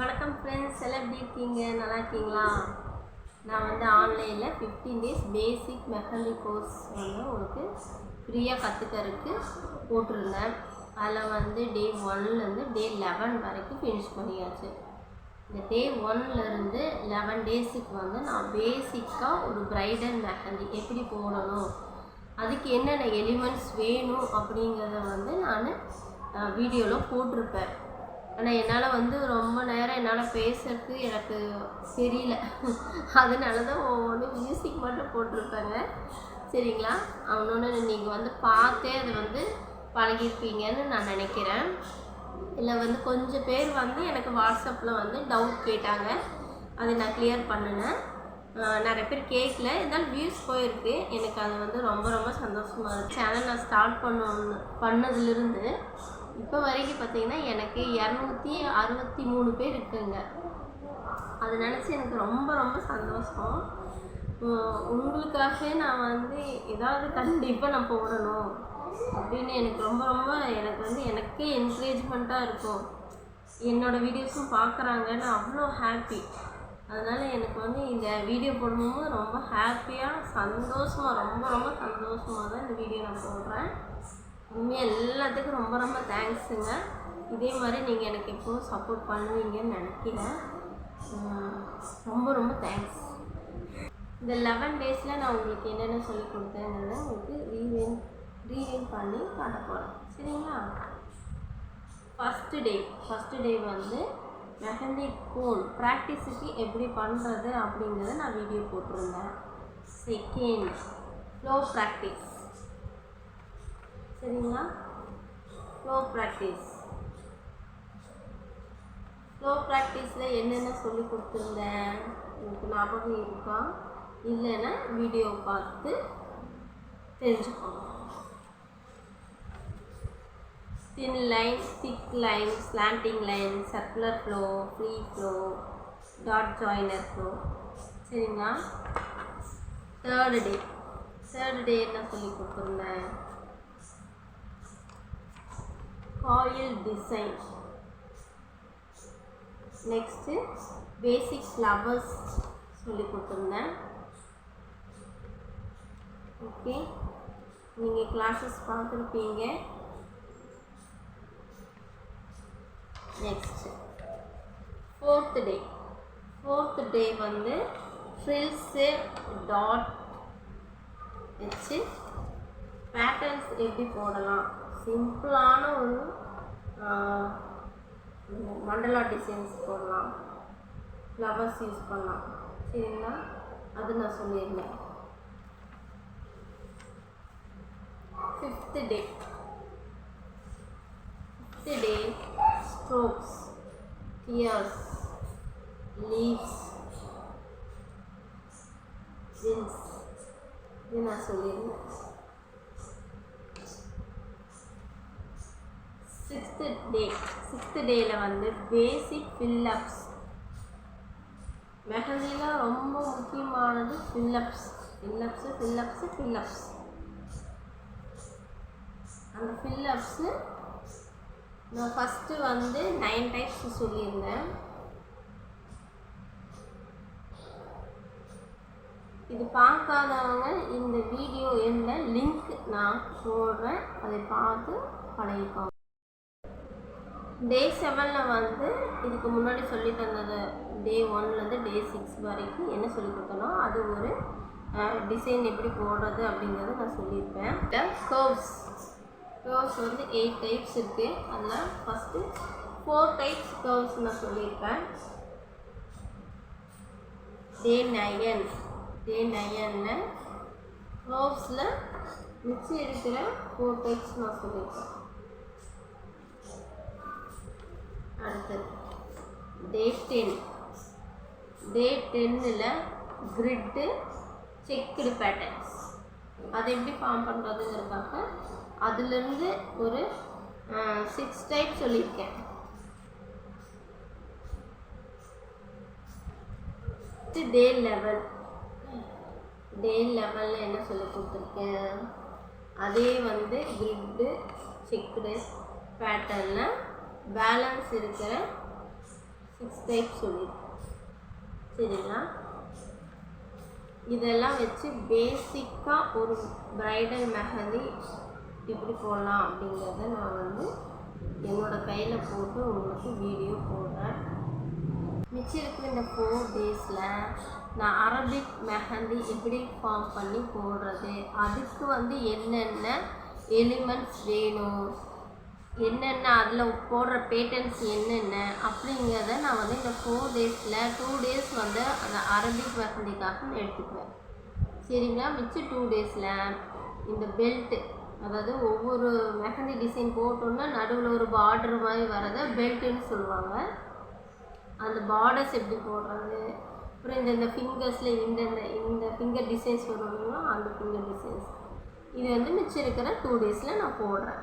வணக்கம் ஃப்ரெண்ட்ஸ், எல்லாம் எப்படி இருக்கீங்க? நல்லா இருக்கீங்களா? நான் வந்து ஆன்லைனில் 15 days பேசிக் மெஹந்தி கோர்ஸ் வந்து உங்களுக்கு ஃப்ரீயாக கற்றுக்கிறதுக்கு போட்டிருந்தேன். அதில் வந்து டே 1லேருந்து டே 11 வரைக்கும் ஃபினிஷ் பண்ணியாச்சு. இந்த டே 1லேருந்து 11 daysக்கு வந்து நான் பேசிக்காக ஒரு ப்ரைடல் மெஹந்தி எப்படி போடணும், அதுக்கு என்னென்ன எலிமெண்ட்ஸ் வேணும் அப்படிங்கிறத வந்து நான் வீடியோவில் போட்டிருப்பேன். ஆனால் என்னால் வந்து ரொம்ப நேரம் என்னால் பேசுறதுக்கு எனக்கு தெரியல. அதனால தான் ஒவ்வொன்று மியூசிக் மட்டும் போட்டிருப்பேங்க. சரிங்களா? அவனொன்று நீங்கள் வந்து பார்த்தே அதை வந்து பழகிருப்பீங்கன்னு நான் நினைக்கிறேன். இல்லை வந்து கொஞ்சம் பேர் வந்து எனக்கு வாட்ஸ்அப்பில் வந்து டவுட் கேட்டாங்க, அதை நான் கிளியர் பண்ணினேன். நிறைய பேர் கேட்கல, இருந்தாலும் வியூஸ் போயிருக்கு. எனக்கு அது வந்து ரொம்ப ரொம்ப சந்தோஷமாக இருக்குது. சேனல் நான் ஸ்டார்ட் பண்ணதுலேருந்து இப்போ வரைக்கும் பார்த்திங்கன்னா எனக்கு 263 பேர் இருக்குங்க. அதை நினச்சி எனக்கு ரொம்ப ரொம்ப சந்தோஷம். உங்களுக்காகவே நான் வந்து ஏதாவது கண்டிப்பாக நான் போடணும் அப்படின்னு எனக்கு ரொம்ப ரொம்ப எனக்கே என்கரேஜ்மெண்ட்டாக இருக்கும். என்னோடய வீடியோஸும் பார்க்குறாங்கன்னு அவ்வளோ ஹாப்பி. அதனால் எனக்கு வந்து இந்த வீடியோ போடும்போது ரொம்ப ஹாப்பியாக சந்தோஷமாக ரொம்ப ரொம்ப சந்தோஷமாக தான் இந்த வீடியோ நான் போடுறேன். இனிமேல் எல்லாத்துக்கும் ரொம்ப ரொம்ப தேங்க்ஸுங்க. இதே மாதிரி நீங்கள் எனக்கு எப்போவும் சப்போர்ட் பண்ணுவீங்கன்னு நினைக்கிறேன். ரொம்ப ரொம்ப தேங்க்ஸ். இந்த 11 daysல நான் உங்களுக்கு என்னென்ன சொல்லி கொடுத்தேங்கிறத உங்களுக்கு ரீவைண்ட் பண்ணி காட்ட போகிறேன். சரிங்களா? ஃபஸ்ட்டு டே வந்து மெஹந்தி கோன் ப்ராக்டிஸுக்கு எப்படி பண்ணுறது அப்படிங்கிறத நான் வீடியோ போட்டிருந்தேன். Second floor practice. சரிங்களா? ஃப்ளோ ப்ராக்டிஸில் என்னென்ன சொல்லி கொடுத்துருந்தேன் எனக்கு ஞாபகம் இருக்கா? இல்லைன்னா வீடியோ பார்த்து தெரிஞ்சுக்கோங்க. Thin line, thick line, slanting line, circular flow, free flow, dot joiner flow. சரிங்களா? தேர்ட் டே என்ன சொல்லி கொடுத்துருந்தேன்? Coil design. Next basic flowers சொல்லி கொடுத்துருந்தேன். ஓகே, நீங்கள் கிளாஸஸ் பார்த்துருப்பீங்க. நெக்ஸ்ட்டு ஃபோர்த் டே வந்து ஃப்ரில்ஸு டாட் வச்சு பேட்டர்ன்ஸ் எப்படி போடலாம், சிம்பிளான ஒரு மண்டலா டிசைன்ஸ் போடலாம், ஃப்ளவர்ஸ் யூஸ் பண்ணலாம். சரிங்களா? அது நான் சொல்லியிருந்தேன். Fifth day strokes, tears, leaves, wings, இது நான் சொல்லியிருந்தேன். சிக்ஸ்த் டேயில் வந்து பேசிக் ஃபில்லப்ஸ். மெஹந்தியில் ரொம்ப முக்கியமானது ஃபில்லப்ஸ். அந்த ஃபில்லப்ஸு நான் ஃபஸ்ட்டு வந்து 9 types சொல்லியிருந்தேன். இது பார்க்காதவங்க இந்த வீடியோ லிங்க் நான் போடுறேன், அதை பார்த்து பழகிக்கோங்க. டே 7ல் வந்து இதுக்கு முன்னாடி சொல்லி தந்தது டே 1லேருந்து டே 6 வரைக்கும் என்ன சொல்லி கொடுத்தனோ அது ஒரு டிசைன் எப்படி போடுறது அப்படிங்கிறத நான் சொல்லியிருப்பேன். கர்வ்ஸ் வந்து 8 types இருக்குது. அதில் ஃபஸ்ட்டு 4 types கர்வ்ஸ் நான் சொல்லியிருப்பேன். டே 9ல் கர்வ்ஸில் மிக்சி எடுக்கிற 4 types நான் சொல்லியிருப்பேன். அடுத்தது டே 10ல் கிரிட்டு செக்குடு பேட்டர்ன்ஸ் அதை எப்படி ஃபார்ம் பண்ணுறதுங்கிறதுக்காக அதுலேருந்து ஒரு 6 types சொல்லியிருக்கேன். டே 11ல் என்ன சொல்லி கொடுத்துருக்கேன்? அதே வந்து கிரிட்டு செக்குடு பேட்டர்னில் பேலன்ஸ் இருக்கிற 6 டைப் சொல்லியிருக்கேன். சரிங்களா? இதெல்லாம் வச்சு பேசிக்காக ஒரு ப்ரைடல் மெஹந்தி எப்படி போடலாம் அப்படிங்கிறத நான் வந்து என்னோடய கையில் போட்டு உங்களுக்கு வீடியோ போடுறேன். மிச்சம் இருக்கிற இந்த 4 டேஸில் நான் அரபிக் மெஹந்தி எப்படி ஃபார்ம் பண்ணி போடுறது, அதுக்கு வந்து என்னென்ன எலிமெண்ட்ஸ் வேணும், என்னென்ன அதில் போடுற பேட்டர்ன்ஸ் என்னென்ன அப்படிங்கிறத நான் வந்து இந்த 4 டேஸில் 2 டேஸ் வந்து அந்த அரபிக் மெஹந்திக்காக எடுத்துக்குவேன். சரிங்களா? மிச்சம் 2 டேஸில் இந்த பெல்ட்டு, அதாவது ஒவ்வொரு மெஹந்தி டிசைன் போட்டோன்னா நடுவில் ஒரு பார்டர் மாதிரி வரதை பெல்ட்டுன்னு சொல்லுவாங்க. அந்த பார்டர்ஸ் எப்படி போடுறது, அப்புறம் இந்த ஃபிங்கர்ஸில் இந்த ஃபிங்கர் டிசைன்ஸ் வருவாங்களோ அந்த ஃபிங்கர் டிசைன்ஸ், இது வந்து மிச்சம் இருக்கிற 2 டேஸில் நான் போடுறேன்.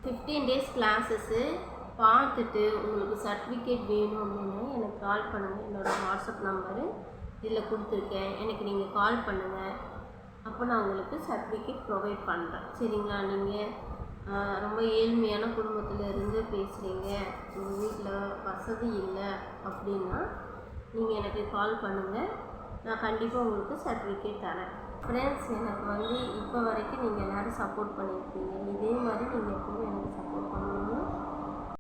15 டேஸ் கிளாஸஸ்ஸு பார்த்துட்டு உங்களுக்கு சர்டிஃபிகேட் வேணும் அப்படின்னா எனக்கு கால் பண்ணுங்கள். என்னோடய வாட்ஸ்அப் நம்பரு இதில் கொடுத்துருக்கேன். எனக்கு நீங்கள் கால் பண்ணுங்கள். அப்போ நான் உங்களுக்கு சர்டிஃபிகேட் ப்ரொவைட் பண்ணுறேன். சரிங்களா? நீங்கள் ரொம்ப ஏழ்மையான குடும்பத்தில் இருந்து பேசுகிறீங்க, உங்கள் வீட்டில் வசதி இல்லை அப்படின்னா நீங்கள் எனக்கு கால் பண்ணுங்கள். நான் கண்டிப்பாக உங்களுக்கு சர்டிஃபிகேட் தரேன். ஃப்ரெண்ட்ஸ், எனக்கு இப்போ வரைக்கும் நீங்கள் எல்லோரும் சப்போர்ட் பண்ணியிருக்கீங்க. இதே மாதிரி நீங்கள் எப்போவும் எனக்கு சப்போர்ட் பண்ணணும்னு